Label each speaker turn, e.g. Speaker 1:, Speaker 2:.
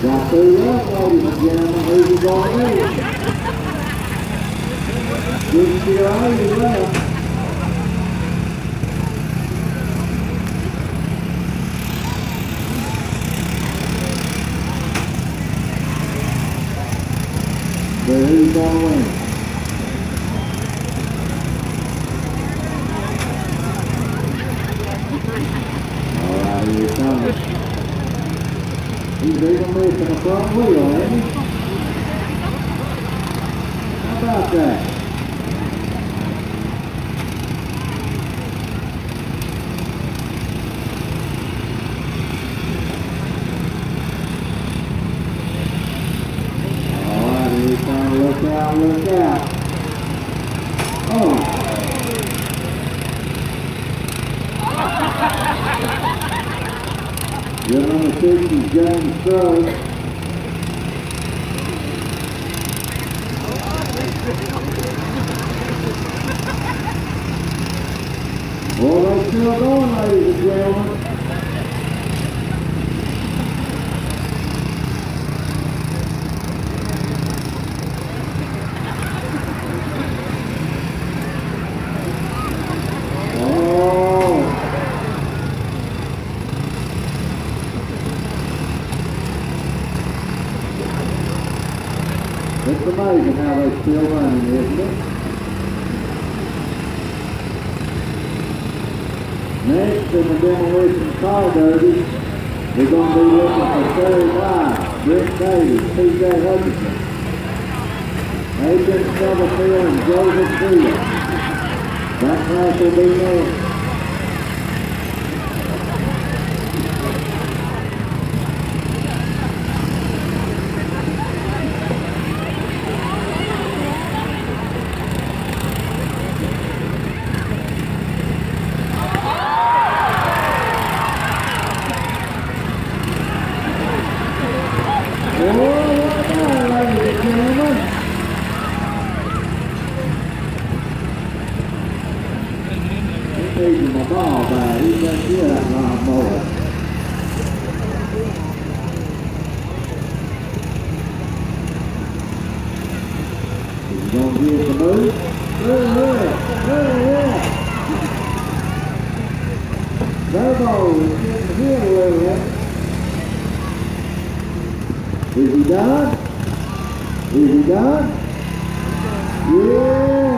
Speaker 1: Got through left, ladies and gentlemen. Who's he going with? Didn't see her lady left. But who's going to win? All right, here it comes. He's even missing the front wheel, ain't he? How about that? All right, here he comes. Look out, look out. Oh. Your number 6 is James Strode. Well, they're still going, ladies and gentlemen. It's amazing how they're still running, isn't it? Next in the demolition car derby, we're going to be looking for Terry White, Rick Davis, T.J. Hutchinson, Adrian Stubblefield, and Joseph Field. That class will be next. Taking my ball back. He doesn't do that lot more. He's going to give the move. Move ahead. Turbo is getting hit a little bit. Is he done? Is he done? Yeah.